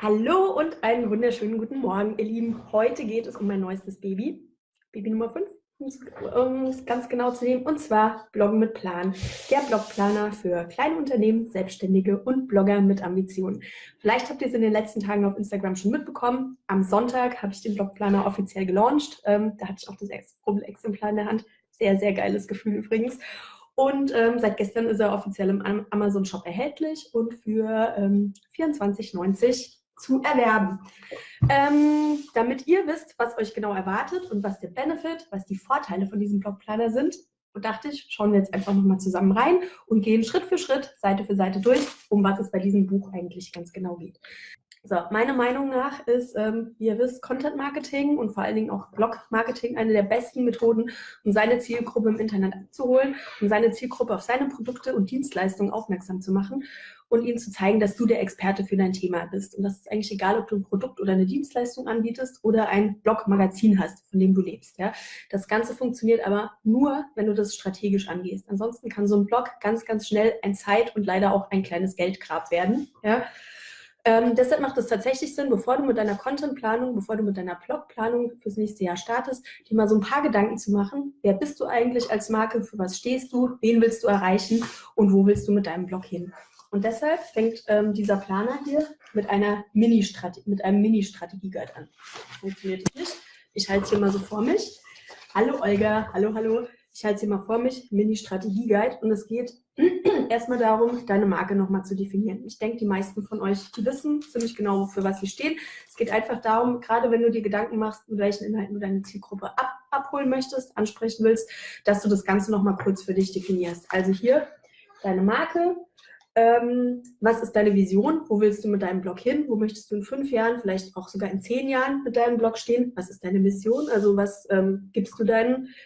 Hallo und einen wunderschönen guten Morgen, ihr Lieben. Heute geht es um mein neuestes Baby, Baby Nummer 5, um es ganz genau zu nehmen, und zwar Bloggen mit Plan, der Blogplaner für kleine Unternehmen, Selbstständige und Blogger mit Ambitionen. Vielleicht habt ihr es in den letzten Tagen auf Instagram schon mitbekommen. Am Sonntag habe ich den Blogplaner offiziell gelauncht. Da hatte ich auch das erste Exemplar in der Hand. Sehr, sehr geiles Gefühl übrigens. Und seit gestern ist er offiziell im Amazon-Shop erhältlich und für 24,90 zu erwerben. Damit ihr wisst, was euch genau erwartet und was der Benefit, was die Vorteile von diesem Blogplaner sind, und dachte ich, schauen wir jetzt einfach nochmal zusammen rein und gehen Schritt für Schritt, Seite für Seite durch, um was es bei diesem Buch eigentlich ganz genau geht. So, meiner Meinung nach ist, wie ihr wisst, Content Marketing und vor allen Dingen auch Blog Marketing eine der besten Methoden, um seine Zielgruppe im Internet abzuholen, um seine Zielgruppe auf seine Produkte und Dienstleistungen aufmerksam zu machen und ihnen zu zeigen, dass du der Experte für dein Thema bist. Und das ist eigentlich egal, ob du ein Produkt oder eine Dienstleistung anbietest oder ein Blog-Magazin hast, von dem du lebst. Ja? Das Ganze funktioniert aber nur, wenn du das strategisch angehst. Ansonsten kann so ein Blog ganz, ganz schnell ein Zeit- und leider auch ein kleines Geldgrab werden. Ja? Deshalb macht es tatsächlich Sinn, bevor du mit deiner Contentplanung, bevor du mit deiner Blogplanung fürs nächste Jahr startest, dir mal so ein paar Gedanken zu machen. Wer bist du eigentlich als Marke? Für was stehst du? Wen willst du erreichen? Und wo willst du mit deinem Blog hin? Und deshalb fängt dieser Planer hier mit einem Mini-Strategie-Guide an. Funktioniert nicht. Ich halte es hier mal so vor mich. Hallo Olga, hallo, hallo. Ich halte es hier mal vor mich, Mini-Strategie-Guide. Und es geht erstmal darum, deine Marke nochmal zu definieren. Ich denke, die meisten von euch, die wissen ziemlich genau, für was sie stehen. Es geht einfach darum, gerade wenn du dir Gedanken machst, mit welchen Inhalten du deine Zielgruppe abholen möchtest, ansprechen willst, dass du das Ganze nochmal kurz für dich definierst. Also hier deine Marke. Was ist deine Vision? Wo willst du mit deinem Blog hin? Wo möchtest du in 5 Jahren, vielleicht auch sogar in 10 Jahren mit deinem Blog stehen? Was ist deine Mission? Also was gibst du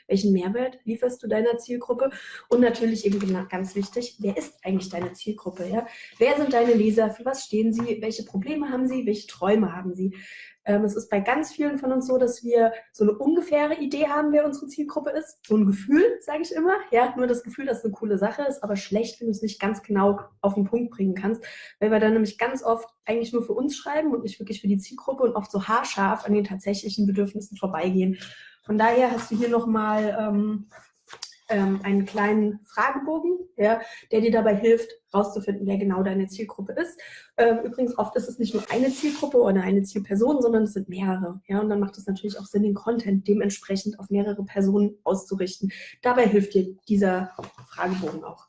welchen Mehrwert lieferst du deiner Zielgruppe? Und natürlich eben ganz wichtig, wer ist eigentlich deine Zielgruppe? Ja? Wer sind deine Leser? Für was stehen sie? Welche Probleme haben sie? Welche Träume haben sie? Es ist bei ganz vielen von uns so, dass wir so eine ungefähre Idee haben, wer unsere Zielgruppe ist. So ein Gefühl, sage ich immer. Ja, nur das Gefühl, dass es eine coole Sache ist, aber schlecht, wenn du es nicht ganz genau auf den Punkt bringen kannst, weil wir dann nämlich ganz oft eigentlich nur für uns schreiben und nicht wirklich für die Zielgruppe und oft so haarscharf an den tatsächlichen Bedürfnissen vorbeigehen. Von daher hast du hier nochmal einen kleinen Fragebogen, ja, der dir dabei hilft, herauszufinden, wer genau deine Zielgruppe ist. Übrigens, oft ist es nicht nur eine Zielgruppe oder eine Zielperson, sondern es sind mehrere. Ja, und dann macht es natürlich auch Sinn, den Content dementsprechend auf mehrere Personen auszurichten. Dabei hilft dir dieser Fragebogen auch.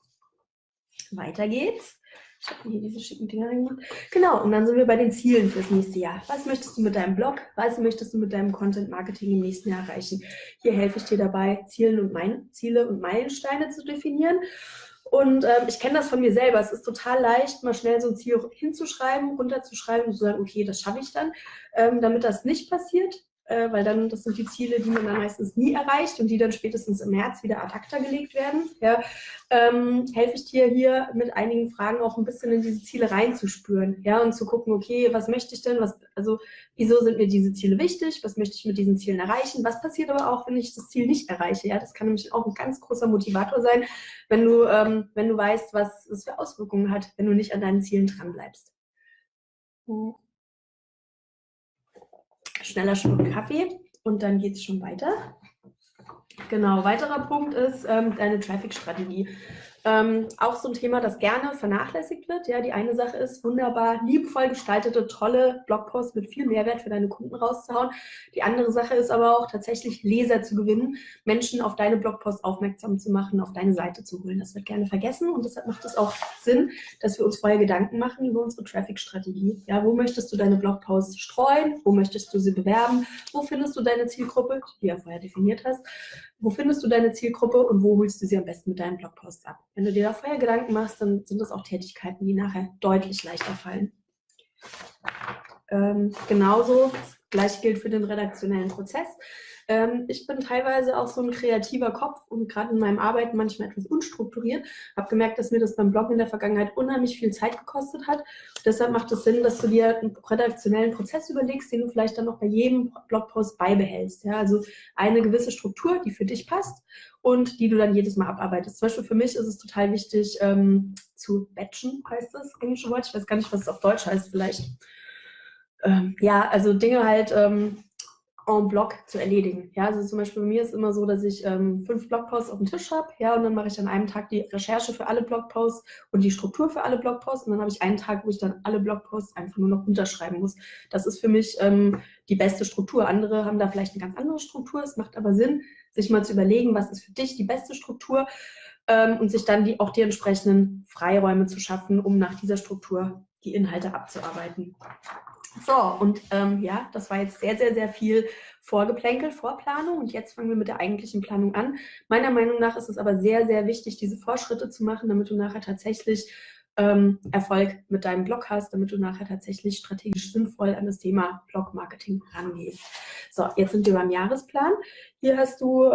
Weiter geht's. Ich habe hier diese schicken Dinger reingemacht. Genau, und dann sind wir bei den Zielen fürs nächste Jahr. Was möchtest du mit deinem Blog? Was möchtest du mit deinem Content Marketing im nächsten Jahr erreichen? Hier helfe ich dir dabei, Ziele und Meilensteine zu definieren. Und ich kenne das von mir selber. Es ist total leicht, mal schnell so ein Ziel hinzuschreiben, runterzuschreiben und zu sagen, okay, das schaffe ich dann. Damit das nicht passiert, weil dann, das sind die Ziele, die man dann meistens nie erreicht und die dann spätestens im März wieder ad acta gelegt werden, ja, helfe ich dir hier mit einigen Fragen auch ein bisschen in diese Ziele reinzuspüren, ja, und zu gucken, okay, was möchte ich denn, also wieso sind mir diese Ziele wichtig, was möchte ich mit diesen Zielen erreichen, was passiert aber auch, wenn ich das Ziel nicht erreiche, ja, das kann nämlich auch ein ganz großer Motivator sein, wenn du weißt, was es für Auswirkungen hat, wenn du nicht an deinen Zielen dranbleibst. Schneller Schluck Kaffee und dann geht es schon weiter. Genau, weiterer Punkt ist deine Traffic-Strategie. Auch so ein Thema, das gerne vernachlässigt wird. Ja, die eine Sache ist, wunderbar, liebevoll gestaltete, tolle Blogposts mit viel Mehrwert für deine Kunden rauszuhauen. Die andere Sache ist aber auch tatsächlich Leser zu gewinnen, Menschen auf deine Blogposts aufmerksam zu machen, auf deine Seite zu holen. Das wird gerne vergessen und deshalb macht es auch Sinn, dass wir uns vorher Gedanken machen über unsere Traffic-Strategie. Ja, wo möchtest du deine Blogposts streuen? Wo möchtest du sie bewerben? Wo findest du deine Zielgruppe, die du ja vorher definiert hast? Wo findest du deine Zielgruppe und wo holst du sie am besten mit deinem Blogpost ab? Wenn du dir da vorher Gedanken machst, dann sind das auch Tätigkeiten, die nachher deutlich leichter fallen. Genauso, das Gleiche gilt für den redaktionellen Prozess. Ich bin teilweise auch so ein kreativer Kopf und gerade in meinem Arbeiten manchmal etwas unstrukturiert. Habe gemerkt, dass mir das beim Bloggen in der Vergangenheit unheimlich viel Zeit gekostet hat. Deshalb macht es Sinn, dass du dir einen redaktionellen Prozess überlegst, den du vielleicht dann noch bei jedem Blogpost beibehältst. Ja, also eine gewisse Struktur, die für dich passt und die du dann jedes Mal abarbeitest. Zum Beispiel für mich ist es total wichtig, zu batchen, heißt das englische Wort. Ich weiß gar nicht, was es auf Deutsch heißt vielleicht. Ja, also Dinge halt en bloc zu erledigen. Ja, also zum Beispiel bei mir ist immer so, dass ich 5 Blogposts auf dem Tisch habe, ja, und dann mache ich an einem Tag die Recherche für alle Blogposts und die Struktur für alle Blogposts und dann habe ich einen Tag, wo ich dann alle Blogposts einfach nur noch unterschreiben muss. Das ist für mich die beste Struktur. Andere haben da vielleicht eine ganz andere Struktur. Es macht aber Sinn, sich mal zu überlegen, was ist für dich die beste Struktur und sich dann auch die entsprechenden Freiräume zu schaffen, um nach dieser Struktur die Inhalte abzuarbeiten. So, und ja, das war jetzt sehr, sehr, sehr viel Vorgeplänkel, Vorplanung und jetzt fangen wir mit der eigentlichen Planung an. Meiner Meinung nach ist es aber sehr, sehr wichtig, diese Vorschritte zu machen, damit du nachher tatsächlich Erfolg mit deinem Blog hast, damit du nachher tatsächlich strategisch sinnvoll an das Thema Blog-Marketing rangehst. So, jetzt sind wir beim Jahresplan. Hier hast du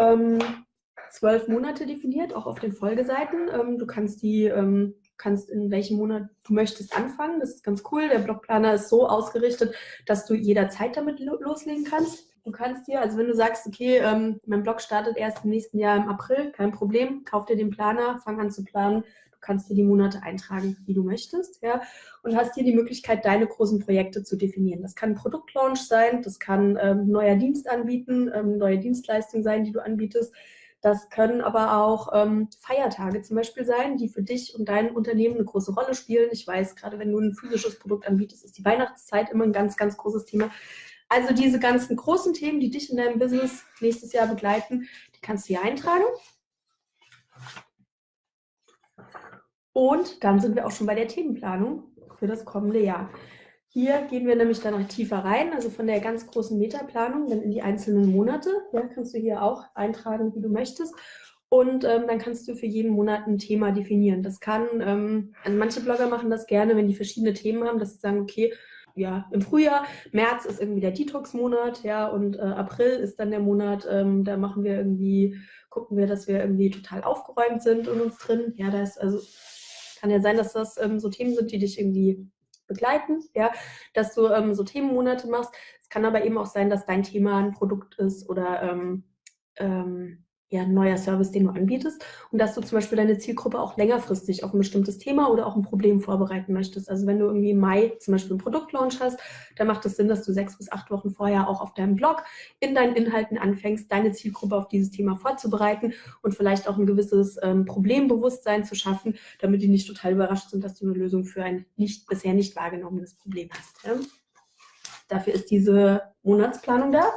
12 Monate definiert, auch auf den Folgeseiten. Du kannst in welchem Monat du möchtest anfangen. Das ist ganz cool. Der Blogplaner ist so ausgerichtet, dass du jederzeit damit loslegen kannst. Du kannst dir, also wenn du sagst, okay, mein Blog startet erst im nächsten Jahr im April, kein Problem, kauf dir den Planer, fang an zu planen. Du kannst dir die Monate eintragen, wie du möchtest, ja, und hast hier die Möglichkeit, deine großen Projekte zu definieren. Das kann ein Produktlaunch sein, das kann ein neuer Dienst anbieten, neue Dienstleistung sein, die du anbietest. Das können aber auch Feiertage zum Beispiel sein, die für dich und dein Unternehmen eine große Rolle spielen. Ich weiß, gerade wenn du ein physisches Produkt anbietest, ist die Weihnachtszeit immer ein ganz, ganz großes Thema. Also diese ganzen großen Themen, die dich in deinem Business nächstes Jahr begleiten, die kannst du hier eintragen. Und dann sind wir auch schon bei der Themenplanung für das kommende Jahr. Hier gehen wir nämlich dann noch tiefer rein, also von der ganz großen Metaplanung dann in die einzelnen Monate. Ja, kannst du hier auch eintragen, wie du möchtest. Und dann kannst du für jeden Monat ein Thema definieren. Das kann, also manche Blogger machen das gerne, wenn die verschiedene Themen haben, dass sie sagen, okay, ja, im Frühjahr, März ist irgendwie der Detox-Monat, ja, und April ist dann der Monat, da gucken wir, dass wir irgendwie total aufgeräumt sind in uns drin. Ja, kann ja sein, dass das so Themen sind, die dich irgendwie begleiten, ja, dass du so Themenmonate machst. Es kann aber eben auch sein, dass dein Thema ein Produkt ist oder ja, ein neuer Service, den du anbietest und dass du zum Beispiel deine Zielgruppe auch längerfristig auf ein bestimmtes Thema oder auch ein Problem vorbereiten möchtest. Also wenn du irgendwie im Mai zum Beispiel einen Produktlaunch hast, dann macht es Sinn, dass du 6 bis 8 Wochen vorher auch auf deinem Blog in deinen Inhalten anfängst, deine Zielgruppe auf dieses Thema vorzubereiten und vielleicht auch ein gewisses Problembewusstsein zu schaffen, damit die nicht total überrascht sind, dass du eine Lösung für ein bisher nicht wahrgenommenes Problem hast. Ja? Dafür ist diese Monatsplanung da.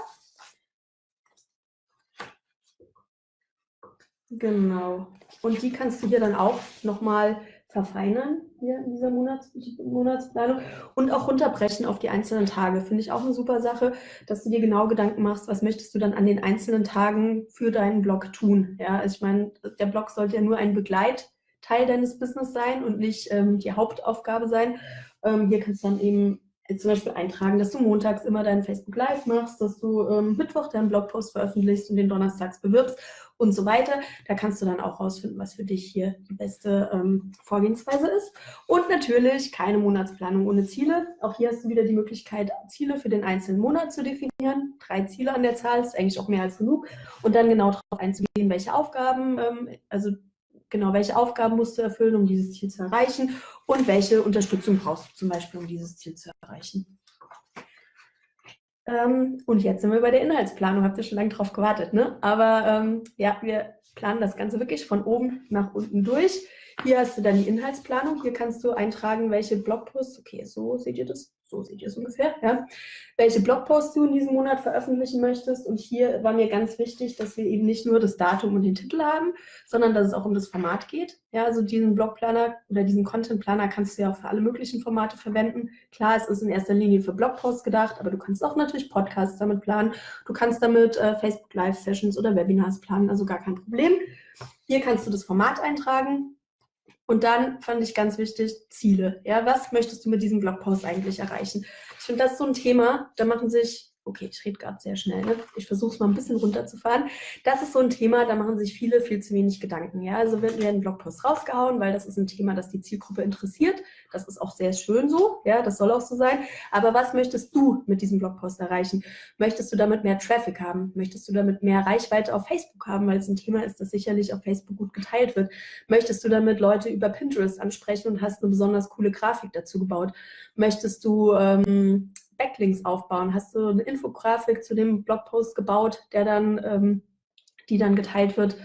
Genau. Und die kannst du hier dann auch nochmal verfeinern, hier in dieser Monatsplanung und auch runterbrechen auf die einzelnen Tage. Finde ich auch eine super Sache, dass du dir genau Gedanken machst, was möchtest du dann an den einzelnen Tagen für deinen Blog tun. Ja, also ich meine, der Blog sollte ja nur ein Begleitteil deines Business sein und nicht die Hauptaufgabe sein. Hier kannst du dann eben zum Beispiel eintragen, dass du montags immer deinen Facebook Live machst, dass du Mittwoch deinen Blogpost veröffentlichst und den donnerstags bewirbst und so weiter. Da kannst du dann auch rausfinden, was für dich hier die beste Vorgehensweise ist. Und natürlich keine Monatsplanung ohne Ziele. Auch hier hast du wieder die Möglichkeit, Ziele für den einzelnen Monat zu definieren. 3 Ziele an der Zahl ist eigentlich auch mehr als genug. Und dann genau darauf einzugehen, welche Aufgaben musst du erfüllen, um dieses Ziel zu erreichen und welche Unterstützung brauchst du zum Beispiel, um dieses Ziel zu erreichen. Und jetzt sind wir bei der Inhaltsplanung. Habt ihr schon lange drauf gewartet, ne? Aber ja, wir planen das Ganze wirklich von oben nach unten durch. Hier hast du dann die Inhaltsplanung. Hier kannst du eintragen, welche Blogposts, okay, so seht ihr das, so seht ihr es ungefähr, ja, welche Blogposts du in diesem Monat veröffentlichen möchtest. Und hier war mir ganz wichtig, dass wir eben nicht nur das Datum und den Titel haben, sondern dass es auch um das Format geht. Ja, also diesen Blogplaner oder diesen Contentplaner kannst du ja auch für alle möglichen Formate verwenden. Klar, es ist in erster Linie für Blogposts gedacht, aber du kannst auch natürlich Podcasts damit planen. Du kannst damit Facebook Live Sessions oder Webinars planen, also gar kein Problem. Hier kannst du das Format eintragen. Und dann fand ich ganz wichtig, Ziele. Ja, was möchtest du mit diesem Blogpost eigentlich erreichen? Ich finde, das ist so ein Thema, da machen sich, okay, ich rede gerade sehr schnell, ne? Ich versuche es mal ein bisschen runterzufahren. Das ist so ein Thema, da machen sich viele viel zu wenig Gedanken. Ja, also wird mir ein Blogpost rausgehauen, weil das ist ein Thema, das die Zielgruppe interessiert. Das ist auch sehr schön so, ja, das soll auch so sein. Aber was möchtest du mit diesem Blogpost erreichen? Möchtest du damit mehr Traffic haben? Möchtest du damit mehr Reichweite auf Facebook haben, weil es ein Thema ist, das sicherlich auf Facebook gut geteilt wird? Möchtest du damit Leute über Pinterest ansprechen und hast eine besonders coole Grafik dazu gebaut? Möchtest du Backlinks aufbauen? Hast du eine Infografik zu dem Blogpost gebaut, der dann, die dann geteilt wird?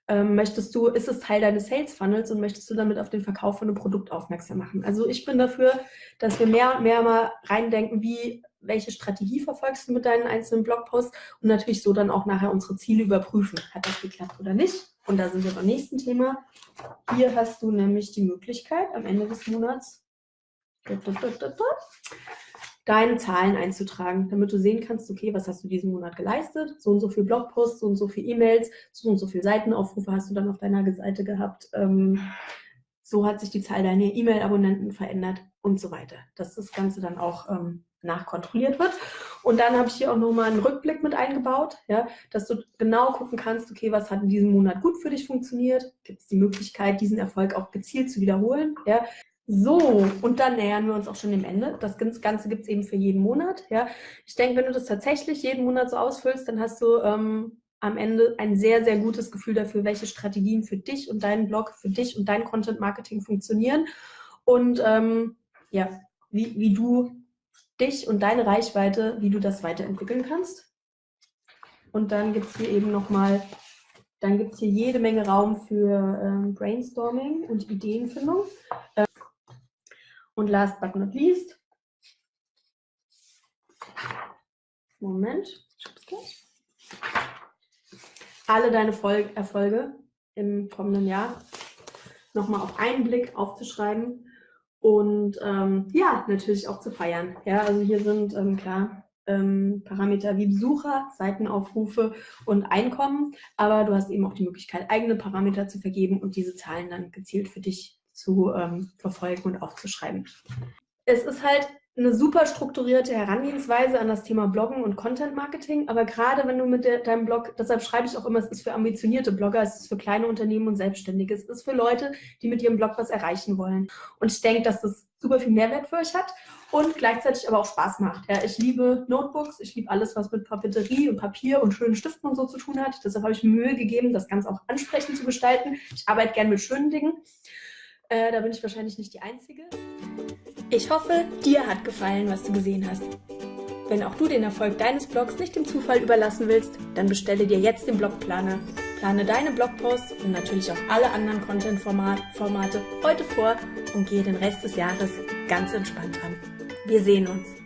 Ist es Teil deines Sales Funnels und möchtest du damit auf den Verkauf von einem Produkt aufmerksam machen? Also ich bin dafür, dass wir mehr und mehr mal reindenken, welche Strategie verfolgst du mit deinen einzelnen Blogposts und natürlich so dann auch nachher unsere Ziele überprüfen. Hat das geklappt oder nicht? Und da sind wir beim nächsten Thema. Hier hast du nämlich die Möglichkeit, am Ende des Monats deine Zahlen einzutragen, damit du sehen kannst, okay, was hast du diesen Monat geleistet? So und so viel Blogposts, so und so viel E-Mails, so und so viel Seitenaufrufe hast du dann auf deiner Seite gehabt. So hat sich die Zahl deiner E-Mail-Abonnenten verändert und so weiter. Dass das Ganze dann auch nachkontrolliert wird. Und dann habe ich hier auch nochmal einen Rückblick mit eingebaut, ja, dass du genau gucken kannst, okay, was hat in diesem Monat gut für dich funktioniert? Gibt es die Möglichkeit, diesen Erfolg auch gezielt zu wiederholen? Ja? So, und dann nähern wir uns auch schon dem Ende. Das Ganze gibt es eben für jeden Monat. Ja. Ich denke, wenn du das tatsächlich jeden Monat so ausfüllst, dann hast du am Ende ein sehr, sehr gutes Gefühl dafür, welche Strategien für dich und deinen Blog, für dich und dein Content-Marketing funktionieren und ja, wie du dich und deine Reichweite, wie du das weiterentwickeln kannst. Und dann gibt es hier eben nochmal, dann gibt es hier jede Menge Raum für Brainstorming und Ideenfindung. Und last but not least, Moment, ich hab's gleich. Alle deine Erfolge im kommenden Jahr nochmal auf einen Blick aufzuschreiben und ja, natürlich auch zu feiern. Ja, also hier sind klar Parameter wie Besucher, Seitenaufrufe und Einkommen, aber du hast eben auch die Möglichkeit, eigene Parameter zu vergeben und diese Zahlen dann gezielt für dich zu verfolgen und aufzuschreiben. Es ist halt eine super strukturierte Herangehensweise an das Thema Bloggen und Content Marketing, aber gerade wenn du mit deinem Blog, deshalb schreibe ich auch immer, es ist für ambitionierte Blogger, es ist für kleine Unternehmen und Selbstständige, es ist für Leute, die mit ihrem Blog was erreichen wollen. Und ich denke, dass das super viel Mehrwert für euch hat und gleichzeitig aber auch Spaß macht. Ja, ich liebe Notebooks, ich liebe alles, was mit Papeterie und Papier und schönen Stiften und so zu tun hat. Deshalb habe ich mir Mühe gegeben, das Ganze auch ansprechend zu gestalten. Ich arbeite gern mit schönen Dingen. Da bin ich wahrscheinlich nicht die Einzige. Ich hoffe, dir hat gefallen, was du gesehen hast. Wenn auch du den Erfolg deines Blogs nicht dem Zufall überlassen willst, dann bestelle dir jetzt den Blogplaner. Plane deine Blogposts und natürlich auch alle anderen Content-Formate heute vor und gehe den Rest des Jahres ganz entspannt an. Wir sehen uns.